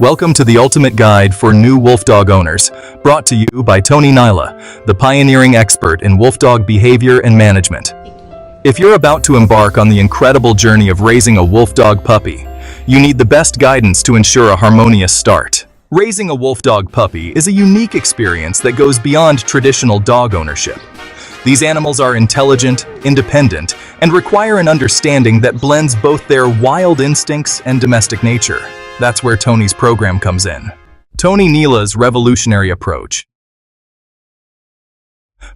Welcome to the ultimate guide for new wolf dog owners, brought to you by Tony Nyla, the pioneering expert in wolf dog behavior and management. If you're about to embark on the incredible journey of raising a wolf dog puppy, you need the best guidance to ensure a harmonious start. Raising a wolf dog puppy is a unique experience that goes beyond traditional dog ownership. These animals are intelligent, independent, and require an understanding that blends both their wild instincts and domestic nature. That's where Tony's program comes in. Tony Nyla's revolutionary approach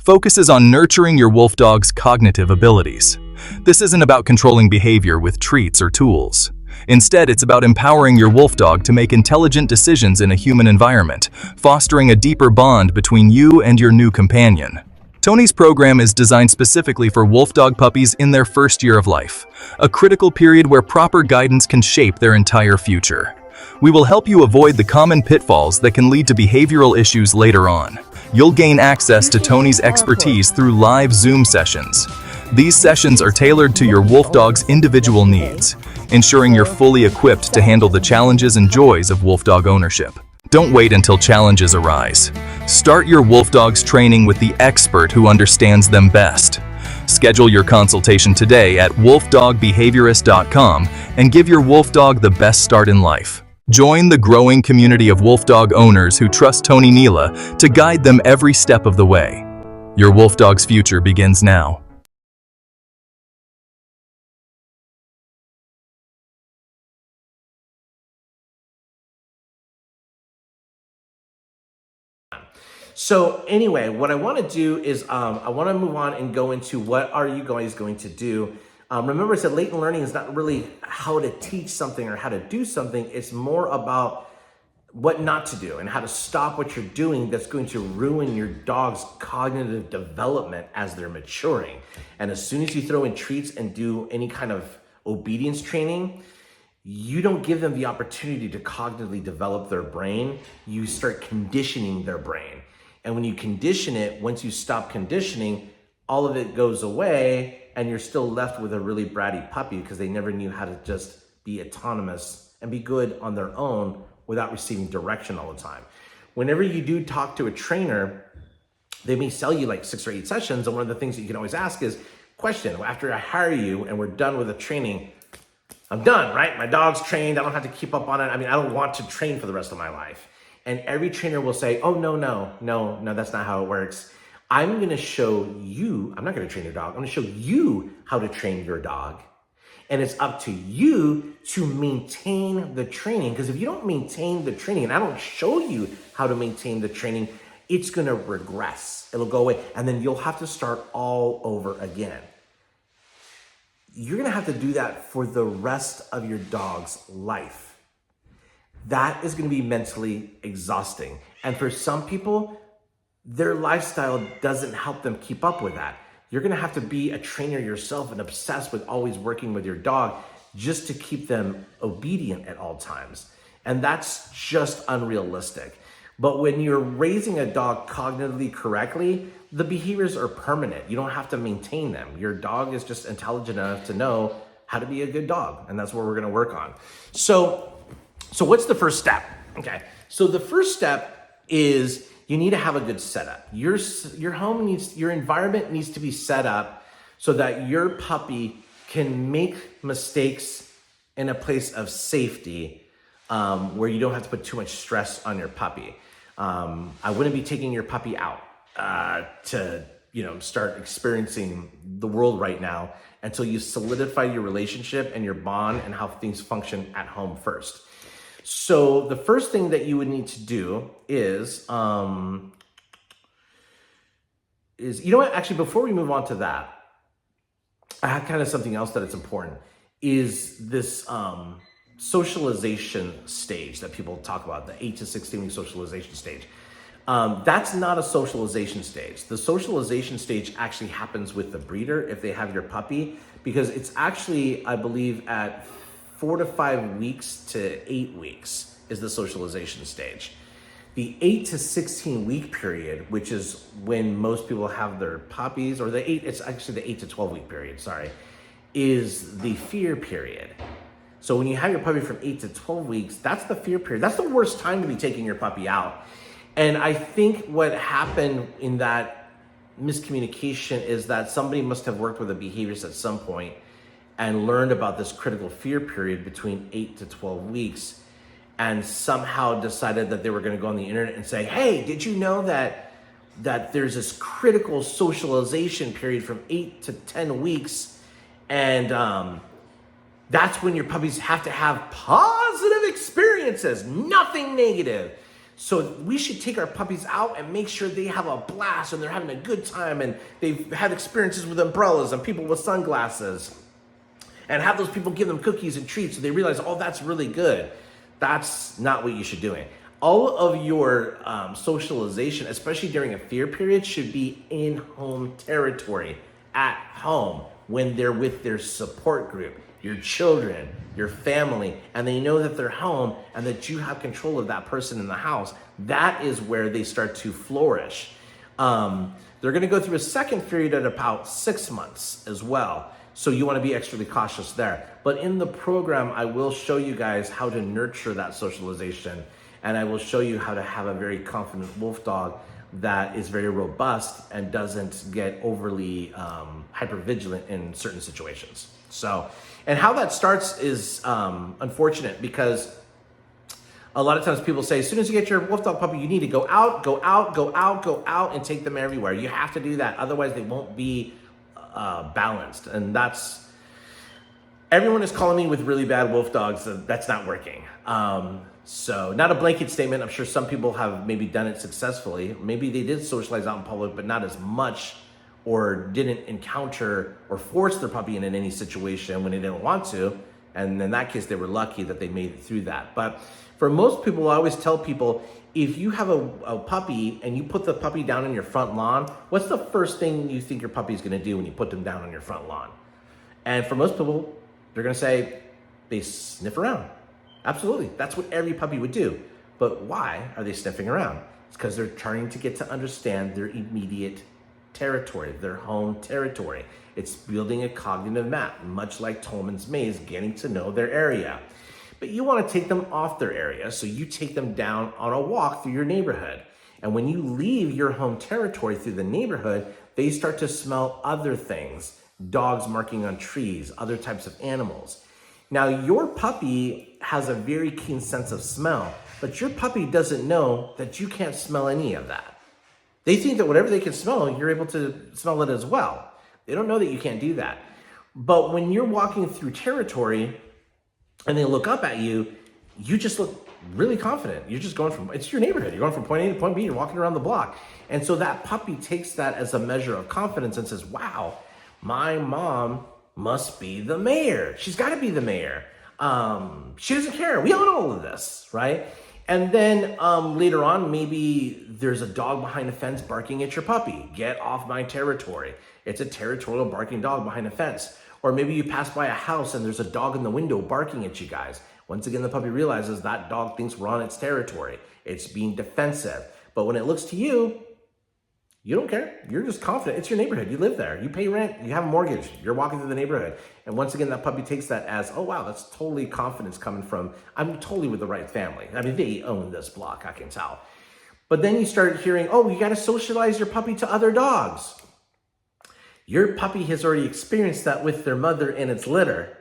focuses on nurturing your wolf dog's cognitive abilities. This isn't about controlling behavior with treats or tools. Instead, it's about empowering your wolf dog to make intelligent decisions in a human environment, fostering a deeper bond between you and your new companion. Tony's program is designed specifically for wolf dog puppies in their first year of life, a critical period where proper guidance can shape their entire future. We will help you avoid the common pitfalls that can lead to behavioral issues later on. You'll gain access to Tony's expertise through live Zoom sessions. These sessions are tailored to your wolf dog's individual needs, ensuring you're fully equipped to handle the challenges and joys of wolf dog ownership. Don't wait until challenges arise. Start your wolf dog's training with the expert who understands them best. Schedule your consultation today at wolfdogbehaviorist.com and give your wolf dog the best start in life. Join the growing community of wolf dog owners who trust Tony Nyla to guide them every step of the way. Your wolf dog's future begins now. So anyway, what I want to do is I want to move on and go into what are you guys going to do. Remember, I said latent learning is not really how to teach something or how to do something. It's more about what not to do and how to stop what you're doing that's going to ruin your dog's cognitive development as they're maturing. And as soon as you throw in treats and do any kind of obedience training, you don't give them the opportunity to cognitively develop their brain. You start conditioning their brain. And when you condition it, once you stop conditioning, all of it goes away and you're still left with a really bratty puppy because they never knew how to just be autonomous and be good on their own without receiving direction all the time. Whenever you do talk to a trainer, they may sell you like 6 or 8 sessions. And one of the things that you can always ask is, question, after I hire you and we're done with the training, I'm done, right? My dog's trained. I don't have to keep up on it. I mean, I don't want to train for the rest of my life. And every trainer will say, oh, no, that's not how it works. I'm going to show you, I'm not going to train your dog. I'm going to show you how to train your dog. And it's up to you to maintain the training. Because if you don't maintain the training and I don't show you how to maintain the training, it's going to regress. It'll go away. And then you'll have to start all over again. You're going to have to do that for the rest of your dog's life. That is going to be mentally exhausting. And for some people, their lifestyle doesn't help them keep up with that. You're going to have to be a trainer yourself and obsessed with always working with your dog just to keep them obedient at all times. And that's just unrealistic. But when you're raising a dog cognitively correctly, the behaviors are permanent. You don't have to maintain them. Your dog is just intelligent enough to know how to be a good dog. And that's what we're going to work on. So what's the first step? Okay. So the first step is you need to have a good setup. Your home needs, your environment needs to be set up so that your puppy can make mistakes in a place of safety where you don't have to put too much stress on your puppy. I wouldn't be taking your puppy out to start experiencing the world right now until you solidify your relationship and your bond and how things function at home first. So the first thing that you would need to do is you know what? Actually, before we move on to that, I have kind of something else that is important. Is this socialization stage that people talk about, the 8 to 16 week socialization stage. That's not a socialization stage. The socialization stage actually happens with the breeder if they have your puppy, because it's actually, I believe, at 4 to 5 weeks to 8 weeks is the socialization stage. The 8 to 16 week period, which is when most people have their puppies, or it's actually the 8 to 12 week period, is the fear period. So when you have your puppy from 8 to 12 weeks, that's the fear period. That's the worst time to be taking your puppy out. And I think what happened in that miscommunication is that somebody must have worked with a behaviorist at some point and learned about this critical fear period between 8 to 12 weeks and somehow decided that they were going to go on the internet and say, hey, did you know that there's this critical socialization period from 8 to 10 weeks, and that's when your puppies have to have positive experiences, nothing negative. So we should take our puppies out and make sure they have a blast and they're having a good time and they've had experiences with umbrellas and people with sunglasses, and have those people give them cookies and treats so they realize, oh, that's really good. That's not what you should do. All of your socialization, especially during a fear period, should be in home territory, at home, when they're with their support group, your children, your family, and they know that they're home and that you have control of that person in the house. That is where they start to flourish. They're going to go through a second period at about 6 months as well. So you want to be extra cautious there. But in the program, I will show you guys how to nurture that socialization. And I will show you how to have a very confident wolf dog that is very robust and doesn't get overly hypervigilant in certain situations. So, and how that starts is unfortunate, because a lot of times people say, as soon as you get your wolf dog puppy, you need to go out, go out, go out, go out, and take them everywhere. You have to do that. Otherwise, they won't be balanced. And everyone is calling me with really bad wolf dogs. That's not working. So not a blanket statement. I'm sure some people have maybe done it successfully. Maybe they did socialize out in public, but not as much, or didn't encounter or force their puppy in any situation when they didn't want to. And in that case, they were lucky that they made it through that. But for most people, I always tell people, if you have a puppy and you put the puppy down on your front lawn, what's the first thing you think your puppy is going to do when you put them down on your front lawn? And for most people, they're going to say they sniff around. Absolutely. That's what every puppy would do. But why are they sniffing around? It's because they're trying to get to understand their immediate territory, their home territory. It's building a cognitive map, much like Tolman's maze, getting to know their area. But you want to take them off their area, so you take them down on a walk through your neighborhood. And when you leave your home territory through the neighborhood, they start to smell other things, dogs marking on trees, other types of animals. Now, your puppy has a very keen sense of smell, but your puppy doesn't know that you can't smell any of that. They think that whatever they can smell, you're able to smell it as well. They don't know that you can't do that. But when you're walking through territory and they look up at you, you just look really confident. You're just going from, it's your neighborhood. You're going from point A to point B, you're walking around the block. And so that puppy takes that as a measure of confidence and says, wow, my mom must be the mayor. She's got to be the mayor. She doesn't care. We own all of this, right? And then later on, maybe there's a dog behind a fence barking at your puppy. Get off my territory. It's a territorial barking dog behind a fence. Or maybe you pass by a house and there's a dog in the window barking at you guys. Once again, the puppy realizes that dog thinks we're on its territory. It's being defensive. But when it looks to you, you don't care. You're just confident. It's your neighborhood. You live there. You pay rent. You have a mortgage. You're walking through the neighborhood. And once again, that puppy takes that as, oh, wow, that's totally confidence coming from, I'm totally with the right family. I mean, they own this block, I can tell. But then you start hearing, oh, you got to socialize your puppy to other dogs. Your puppy has already experienced that with their mother in its litter.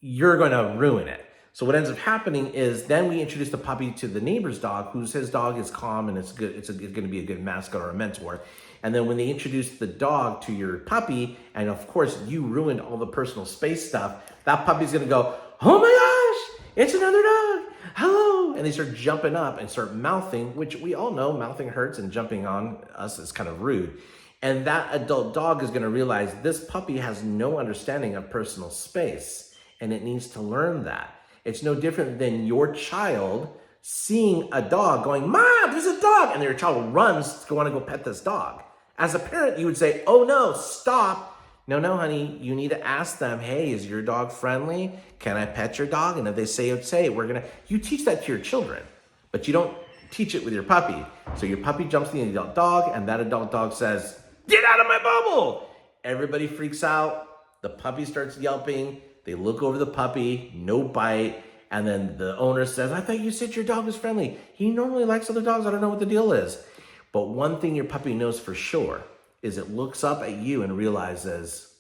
You're going to ruin it. So what ends up happening is then we introduce the puppy to the neighbor's dog, his dog is calm and it's good. It's going to be a good mascot or a mentor. And then when they introduce the dog to your puppy, and of course you ruined all the personal space stuff, that puppy's going to go, oh my gosh, it's another dog. Hello. And they start jumping up and start mouthing, which we all know mouthing hurts and jumping on us is kind of rude. And that adult dog is going to realize this puppy has no understanding of personal space and it needs to learn that. It's no different than your child seeing a dog going, Mom, there's a dog. And your child runs to want to go pet this dog. As a parent, you would say, oh no, stop. No, honey, you need to ask them, hey, is your dog friendly? Can I pet your dog? And if they say it, you teach that to your children, but you don't teach it with your puppy. So your puppy jumps to the adult dog and that adult dog says, get out of my bubble. Everybody freaks out. The puppy starts yelping. They look over the puppy, no bite, and then the owner says, I thought you said your dog was friendly. He normally likes other dogs. I don't know what the deal is. But one thing your puppy knows for sure is it looks up at you and realizes,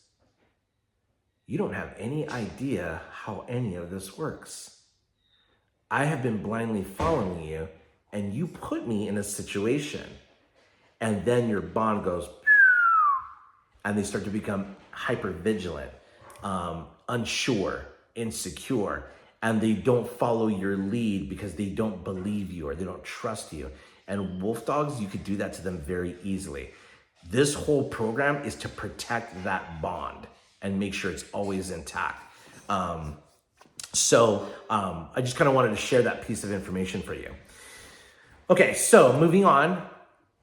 you don't have any idea how any of this works. I have been blindly following you, and you put me in a situation. And then your bond goes, and they start to become hyper vigilant, unsure, insecure, and they don't follow your lead because they don't believe you or they don't trust you. And wolf dogs, you could do that to them very easily. This whole program is to protect that bond and make sure it's always intact. I just kind of wanted to share that piece of information for you. Okay, so moving on.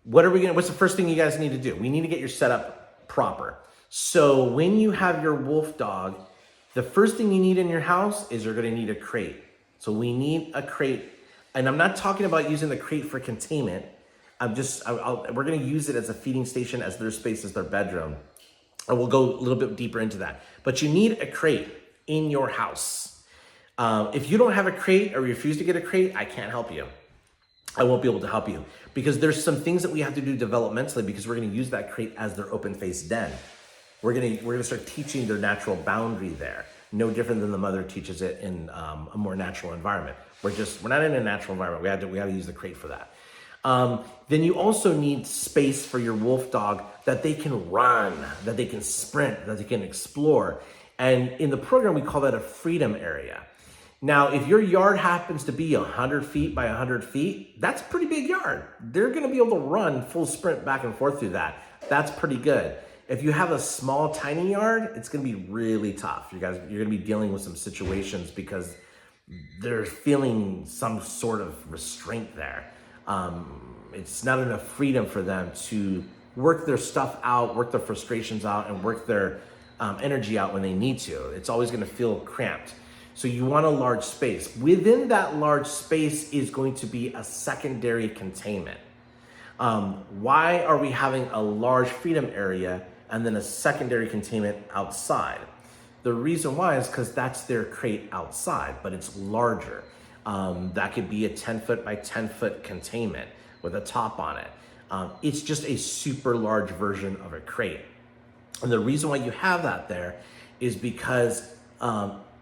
What's the first thing you guys need to do? We need to get your setup proper. So when you have your wolf dog, the first thing you need in your house is you're gonna need a crate. So we need a crate, and I'm not talking about using the crate for containment. We're gonna use it as a feeding station, as their space, as their bedroom. And we'll go a little bit deeper into that. But you need a crate in your house. If you don't have a crate or refuse to get a crate, I can't help you. I won't be able to help you because there's some things that we have to do developmentally because we're going to use that crate as their open-faced den. We're going to start teaching their natural boundary there. No different than the mother teaches it in a more natural environment. We're not in a natural environment. We had to use the crate for that. Then you also need space for your wolf dog that they can run, that they can sprint, that they can explore. And in the program, we call that a freedom area. Now, if your yard happens to be 100 feet by 100 feet, that's a pretty big yard. They're going to be able to run full sprint back and forth through that. That's pretty good. If you have a small, tiny yard, it's going to be really tough. You're going to be dealing with some situations because they're feeling some sort of restraint there. It's not enough freedom for them to work their stuff out, work their frustrations out, and work their energy out when they need to. It's always going to feel cramped. So you want a large space. Within that large space is going to be a secondary containment. Why are we having a large freedom area and then a secondary containment outside? The reason why is because that's their crate outside, but it's larger. That could be a 10-foot by 10-foot containment with a top on it. It's just a super large version of a crate. And the reason why you have that there is because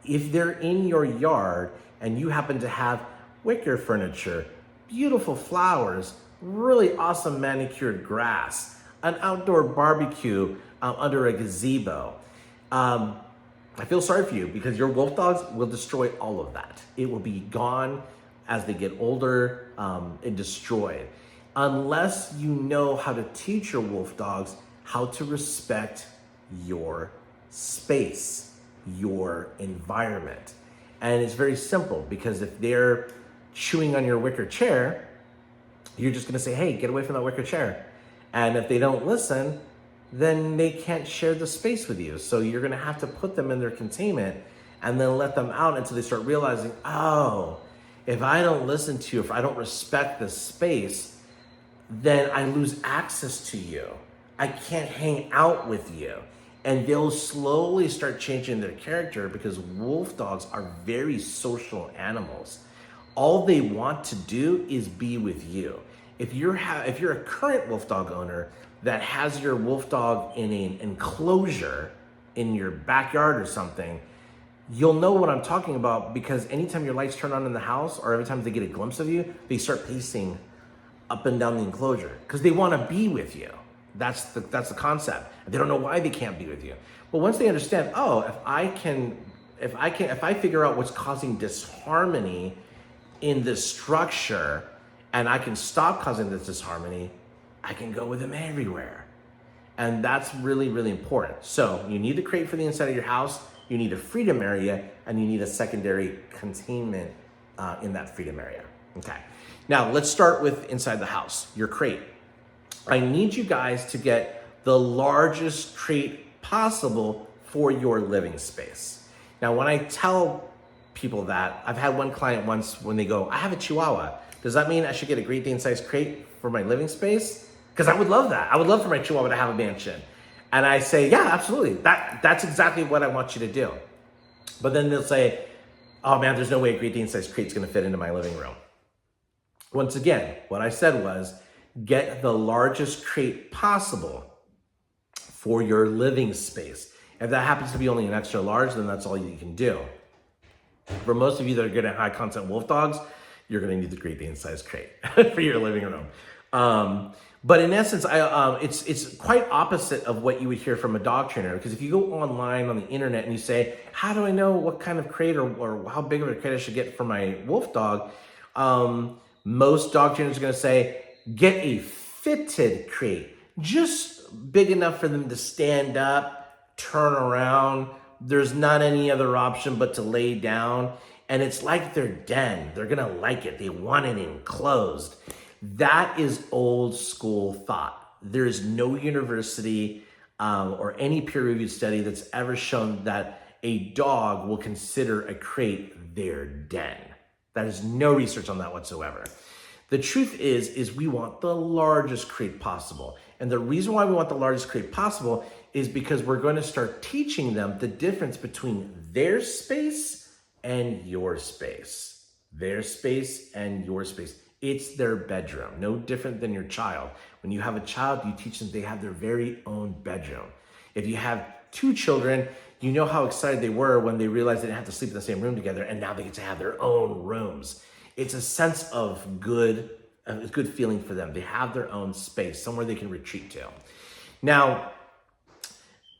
if they're in your yard and you happen to have wicker furniture, beautiful flowers, really awesome manicured grass, an outdoor barbecue under a gazebo, I feel sorry for you because your wolf dogs will destroy all of that. It will be gone as they get older and destroyed. Unless you know how to teach your wolf dogs how to respect your space, your environment. And it's very simple because if they're chewing on your wicker chair, you're just gonna say, hey, get away from that wicker chair. And if they don't listen, then they can't share the space with you. So you're gonna have to put them in their containment and then let them out until they start realizing, oh, if I don't listen to you, if I don't respect the space, then I lose access to you. I can't hang out with you. And they'll slowly start changing their character because wolf dogs are very social animals. All they want to do is be with you. If you're a current wolf dog owner that has your wolf dog in an enclosure in your backyard or something, you'll know what I'm talking about because anytime your lights turn on in the house or every time they get a glimpse of you, they start pacing up and down the enclosure because they want to be with you. That's the concept. They don't know why they can't be with you. But once they understand, oh, if I figure out what's causing disharmony in this structure and I can stop causing this disharmony, I can go with them everywhere. And that's really, really important. So you need a crate for the inside of your house, you need a freedom area, and you need a secondary containment in that freedom area. Okay. Now let's start with inside the house, your crate. I need you guys to get the largest crate possible for your living space. Now, when I tell people that, I've had one client once when they go, I have a Chihuahua. Does that mean I should get a Great Dane size crate for my living space? Because I would love that. I would love for my Chihuahua to have a mansion. And I say, yeah, absolutely. That's exactly what I want you to do. But then they'll say, oh man, there's no way a Great Dane sized crate's gonna fit into my living room. Once again, what I said was, get the largest crate possible for your living space. If that happens to be only an extra large, then that's all you can do. For most of you that are good at high content wolf dogs, you're gonna need the Great Dane size crate for your living room. But in essence, it's quite opposite of what you would hear from a dog trainer. Because if you go online on the internet and you say, how do I know what kind of crate or how big of a crate I should get for my wolf dog? Most dog trainers are gonna say, get a fitted crate, just big enough for them to stand up, turn around. There's not any other option but to lay down. And it's like their den. They're gonna like it. They want it enclosed. That is old school thought. There is no university or any peer-reviewed study that's ever shown that a dog will consider a crate their den. That is no research on that whatsoever. The truth is we want the largest crate possible. And the reason why we want the largest crate possible is because we're going to start teaching them the difference between their space and your space. Their space and your space. It's their bedroom, no different than your child. When you have a child, you teach them they have their very own bedroom. If you have two children, you know how excited they were when they realized they didn't have to sleep in the same room together, and now they get to have their own rooms. It's a sense of good feeling for them. They have their own space, somewhere they can retreat to. Now,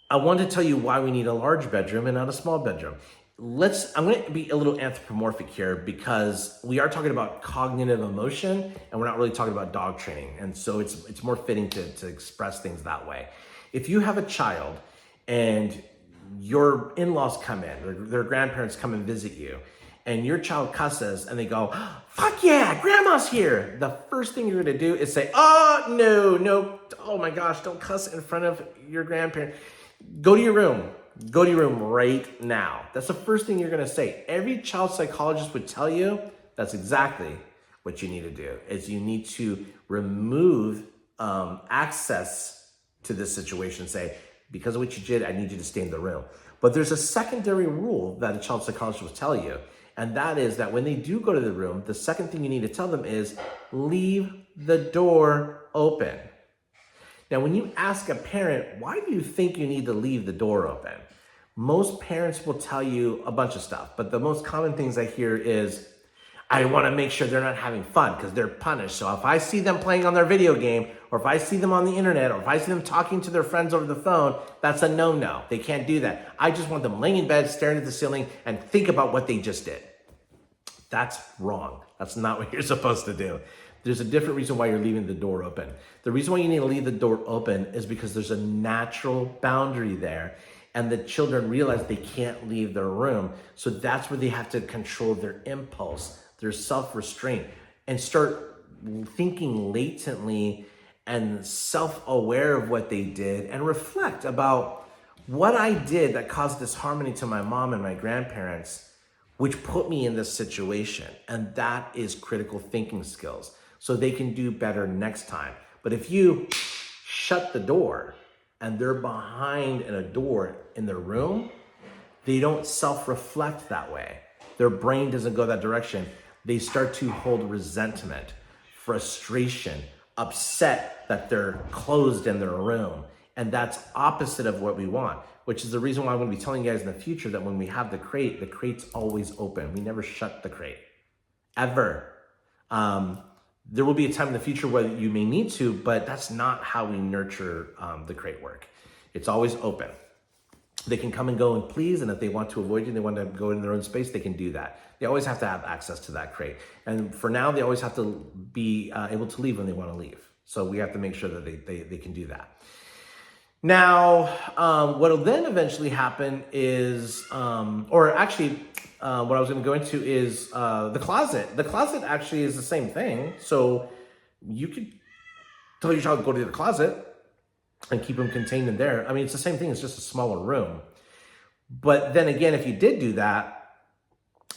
I want to tell you why we need a large bedroom and not a small bedroom. I'm going to be a little anthropomorphic here because we are talking about cognitive emotion and we're not really talking about dog training. And so it's more fitting to express things that way. If you have a child and your in-laws come in, or their grandparents come and visit you, and your child cusses and they go, fuck yeah, grandma's here. The first thing you're going to do is say, oh, no, oh my gosh, don't cuss in front of your grandparent. Go to your room. Go to your room right now. That's the first thing you're gonna say. Every child psychologist would tell you that's exactly what you need to do, is you need to remove access to this situation. Say, because of what you did, I need you to stay in the room. But there's a secondary rule that a child psychologist will tell you, and that is that when they do go to the room, the second thing you need to tell them is leave the door open. Now, when you ask a parent, why do you think you need to leave the door open? Most parents will tell you a bunch of stuff, but the most common things I hear is, I want to make sure they're not having fun because they're punished. So if I see them playing on their video game, or if I see them on the internet, or if I see them talking to their friends over the phone, that's a no-no. They can't do that. I just want them laying in bed, staring at the ceiling, and think about what they just did. That's wrong. That's not what you're supposed to do. There's a different reason why you're leaving the door open. The reason why you need to leave the door open is because there's a natural boundary there, and the children realize they can't leave their room. So that's where they have to control their impulse, their self-restraint, and start thinking latently and self-aware of what they did, and reflect about what I did that caused disharmony to my mom and my grandparents, which put me in this situation. And that is critical thinking skills, so they can do better next time. But if you shut the door and they're behind in a door in their room, they don't self-reflect that way. Their brain doesn't go that direction. They start to hold resentment, frustration, upset that they're closed in their room. And that's opposite of what we want, which is the reason why I'm going to be telling you guys in the future that when we have the crate's always open. We never shut the crate, ever. There will be a time in the future where you may need to, but that's not how we nurture the crate work. It's always open. They can come and go and please, and if they want to avoid you, they want to go in their own space, they can do that. They always have to have access to that crate. And for now, they always have to be able to leave when they want to leave. So we have to make sure that they can do that. Now, what will then eventually happen is, what I was going to go into is the closet. The closet actually is the same thing. So you could tell your child to go to the closet and keep them contained in there. I mean, it's the same thing. It's just a smaller room. But then again, if you did do that,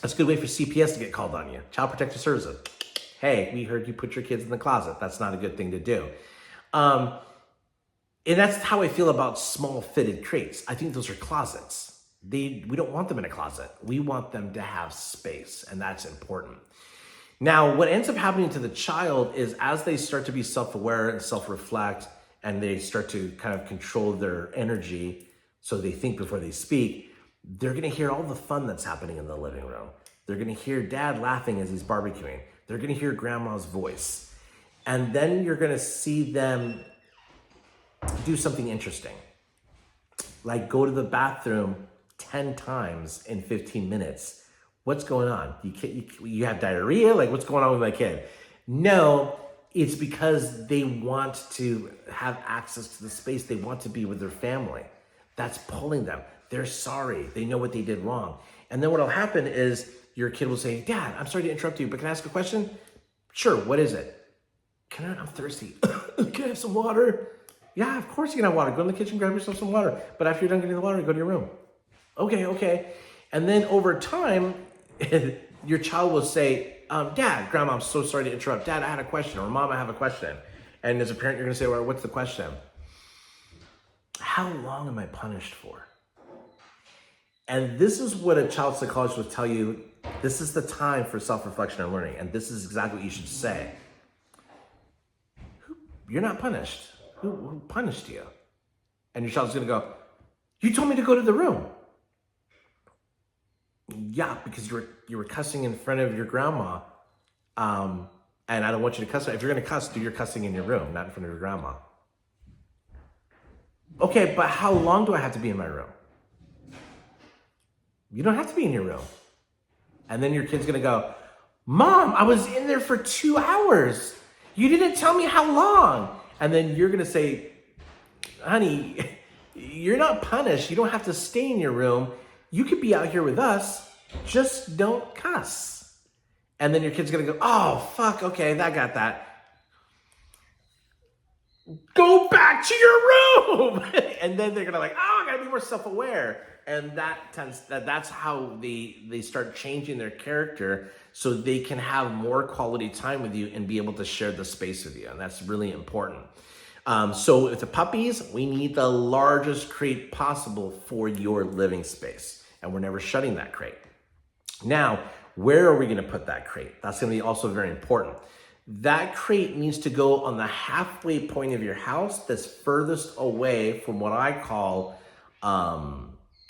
that's a good way for CPS to get called on you. Child Protective Services. Hey, we heard you put your kids in the closet. That's not a good thing to do. And that's how I feel about small fitted crates. I think those are closets. We don't want them in a closet. We want them to have space, and that's important. Now, what ends up happening to the child is as they start to be self-aware and self-reflect, and they start to kind of control their energy, so they think before they speak, they're gonna hear all the fun that's happening in the living room. They're gonna hear dad laughing as he's barbecuing. They're gonna hear grandma's voice. And then you're gonna see them do something interesting. Like go to the bathroom 10 times in 15 minutes. What's going on? You have diarrhea? Like what's going on with my kid? No, it's because they want to have access to the space. They want to be with their family. That's pulling them. They're sorry. They know what they did wrong. And then what'll happen is your kid will say, Dad, I'm sorry to interrupt you, but can I ask a question? Sure, what is it? I'm thirsty. Can I have some water? Yeah, of course you can have water. Go in the kitchen, grab yourself some water. But after you're done getting the water, go to your room. Okay. And then over time, your child will say, Dad, Grandma, I'm so sorry to interrupt. Dad, I had a question. Or Mom, I have a question. And as a parent, you're gonna say, well, what's the question? How long am I punished for? And this is what a child psychologist will tell you. This is the time for self-reflection and learning. And this is exactly what you should say. You're not punished. Who punished you? And your child's gonna go, you told me to go to the room. Yeah, because you were cussing in front of your grandma. And I don't want you to cuss. If you're gonna cuss, do your cussing in your room, not in front of your grandma. Okay, but how long do I have to be in my room? You don't have to be in your room. And then your kid's gonna go, Mom, I was in there for 2 hours. You didn't tell me how long. And then you're gonna say, honey, you're not punished. You don't have to stay in your room. You could be out here with us. Just don't cuss. And then your kid's gonna go, oh, fuck, okay, I got that. Go back to your room. And then they're gonna like, oh, I gotta be more self-aware. And that's how they start changing their character so they can have more quality time with you and be able to share the space with you. And that's really important. So with the puppies, we need the largest crate possible for your living space. And we're never shutting that crate. Now, where are we gonna put that crate? That's gonna be also very important. That crate needs to go on the halfway point of your house that's furthest away from what I call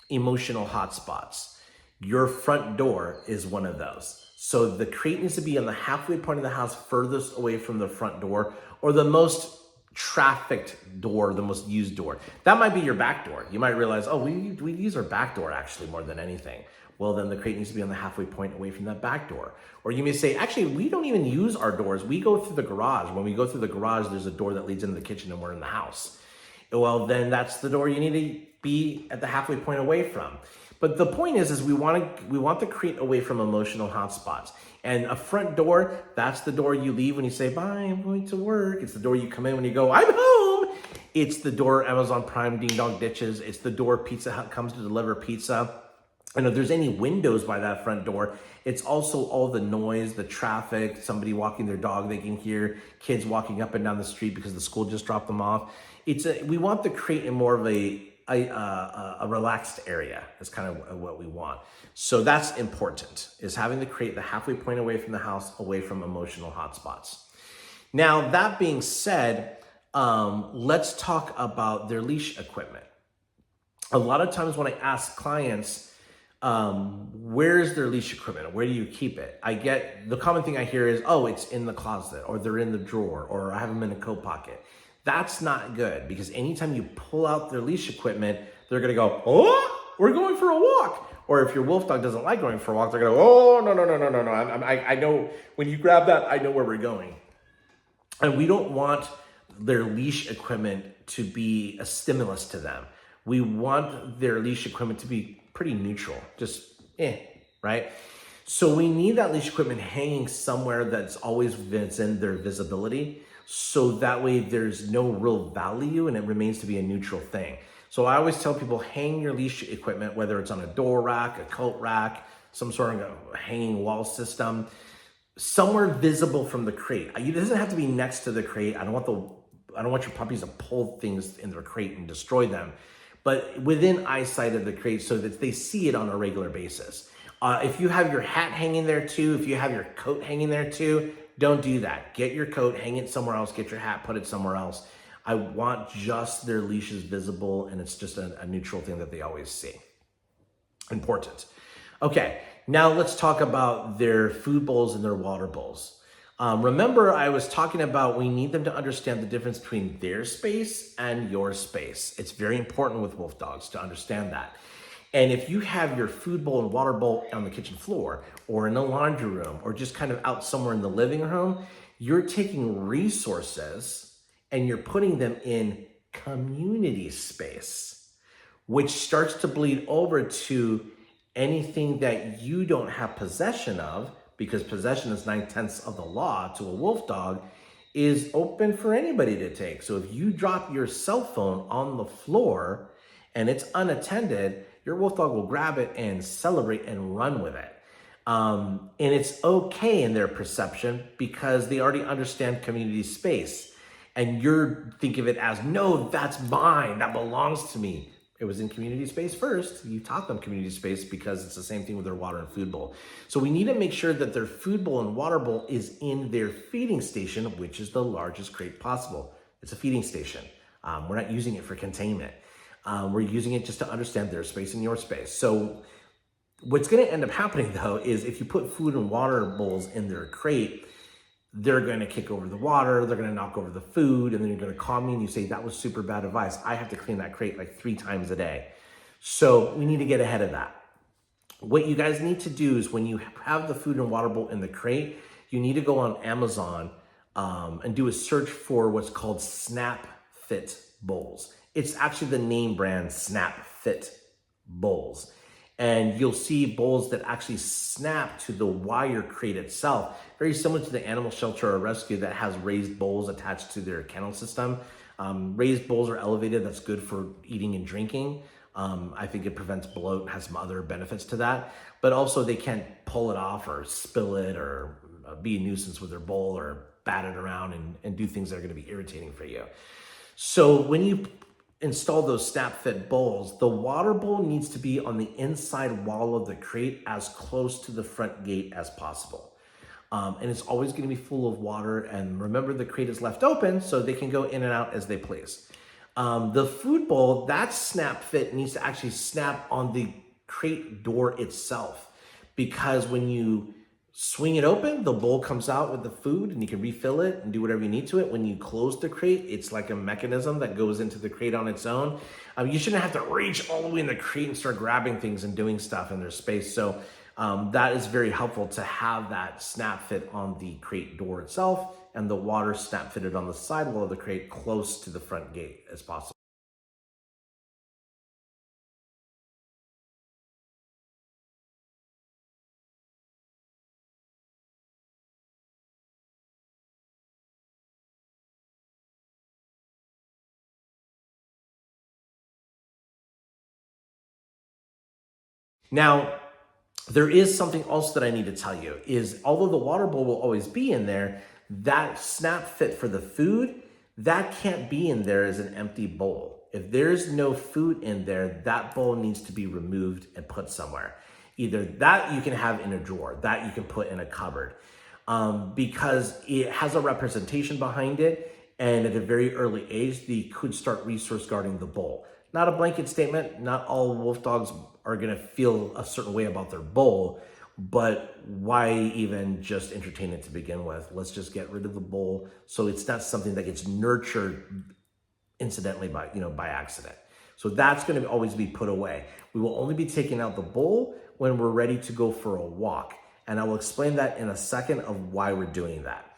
emotional hotspots. Your front door is one of those. So the crate needs to be on the halfway point of the house furthest away from the front door or the most trafficked door, the most used door. That might be your back door. You might realize, oh, we use our back door actually more than anything. Well, then the crate needs to be on the halfway point away from that back door. Or you may say, actually, we don't even use our doors. We go through the garage. When we go through the garage, there's a door that leads into the kitchen and we're in the house. Well, then that's the door you need to be at the halfway point away from. But the point is we want the crate away from emotional hotspots. And a front door, that's the door you leave when you say, bye, I'm going to work. It's the door you come in when you go, I'm home. It's the door Amazon Prime Ding Dong ditches. It's the door Pizza Hut comes to deliver pizza. And if there's any windows by that front door, it's also all the noise, the traffic, somebody walking their dog, they can hear kids walking up and down the street because the school just dropped them off. We want the crate in more of a relaxed area is kind of what we want. So that's important, is having the crate the halfway point away from the house, away from emotional hotspots. Now, that being said, let's talk about their leash equipment. A lot of times when I ask clients, where's their leash equipment? Where do you keep it? The common thing I hear is, oh, it's in the closet, or they're in the drawer, or I have them in a coat pocket. That's not good, because anytime you pull out their leash equipment, they're gonna go, oh, we're going for a walk. Or if your wolf dog doesn't like going for a walk, they're gonna go, oh, no. I know, when you grab that, I know where we're going. And we don't want their leash equipment to be a stimulus to them. We want their leash equipment to be pretty neutral, just right? So we need that leash equipment hanging somewhere that's always in their visibility, so that way there's no real value and it remains to be a neutral thing. So I always tell people, hang your leash equipment, whether it's on a door rack, a coat rack, some sort of hanging wall system, somewhere visible from the crate. It doesn't have to be next to the crate. I don't want your puppies to pull things in their crate and destroy them. but within eyesight of the crate so that they see it on a regular basis. If you have your hat hanging there too, if you have your coat hanging there too, don't do that. Get your coat, hang it somewhere else, get your hat, put it somewhere else. I want just their leashes visible, and it's just a neutral thing that they always see. Important. Okay, now let's talk about their food bowls and their water bowls. Remember, I was talking about we need them to understand the difference between their space and your space. It's very important with wolf dogs to understand that. And if you have your food bowl and water bowl on the kitchen floor or in the laundry room or just kind of out somewhere in the living room, you're taking resources and you're putting them in community space, which starts to bleed over to anything that you don't have possession of, because possession is 9/10 of the law to a wolf dog, is open for anybody to take. So if you drop your cell phone on the floor and it's unattended, your wolf dog will grab it and celebrate and run with it. And it's okay in their perception because they already understand community space. And you're think of it as, no, that's mine, that belongs to me. It was in community space first. You taught them community space because it's the same thing with their water and food bowl. So we need to make sure that their food bowl and water bowl is in their feeding station, which is the largest crate possible. It's a feeding station. We're not using it for containment. We're using it just to understand their space and your space. So what's going to end up happening though is if you put food and water bowls in their crate, they're going to kick over the water, they're going to knock over the food, and then you're going to call me and you say, that was super bad advice. I have to clean that crate like 3 times a day. So we need to get ahead of that. What you guys need to do is when you have the food and water bowl in the crate, you need to go on Amazon and do a search for what's called Snap Fit bowls. It's actually the name brand Snap Fit bowls. And you'll see bowls that actually snap to the wire crate itself, very similar to the animal shelter or rescue that has raised bowls attached to their kennel system. Raised bowls are elevated. That's good for eating and drinking. I think it prevents bloat, has some other benefits to that. But also they can't pull it off or spill it or be a nuisance with their bowl or bat it around and do things that are going to be irritating for you. So when you install those Snap Fit bowls, the water bowl needs to be on the inside wall of the crate as close to the front gate as possible. And it's always going to be full of water. And remember, the crate is left open so they can go in and out as they please. The food bowl, that Snap Fit needs to actually snap on the crate door itself, because when you swing it open, the bowl comes out with the food and you can refill it and do whatever you need to it. When you close the crate, it's like a mechanism that goes into the crate on its own. You shouldn't have to reach all the way in the crate and start grabbing things and doing stuff in their space. So that is very helpful to have that Snap Fit on the crate door itself and the water snap fitted on the sidewall of the crate close to the front gate as possible. Now, there is something else that I need to tell you is, although the water bowl will always be in there, that Snap Fit for the food, that can't be in there as an empty bowl. If there's no food in there, that bowl needs to be removed and put somewhere. Either that you can have in a drawer, that you can put in a cupboard, because it has a representation behind it. And at a very early age, they could start resource guarding the bowl. Not a blanket statement. Not all wolf dogs are going to feel a certain way about their bowl, but why even just entertain it to begin with? Let's just get rid of the bowl so it's not something that gets nurtured incidentally by accident. So that's going to always be put away. We will only be taking out the bowl when we're ready to go for a walk. And I will explain that in a second of why we're doing that.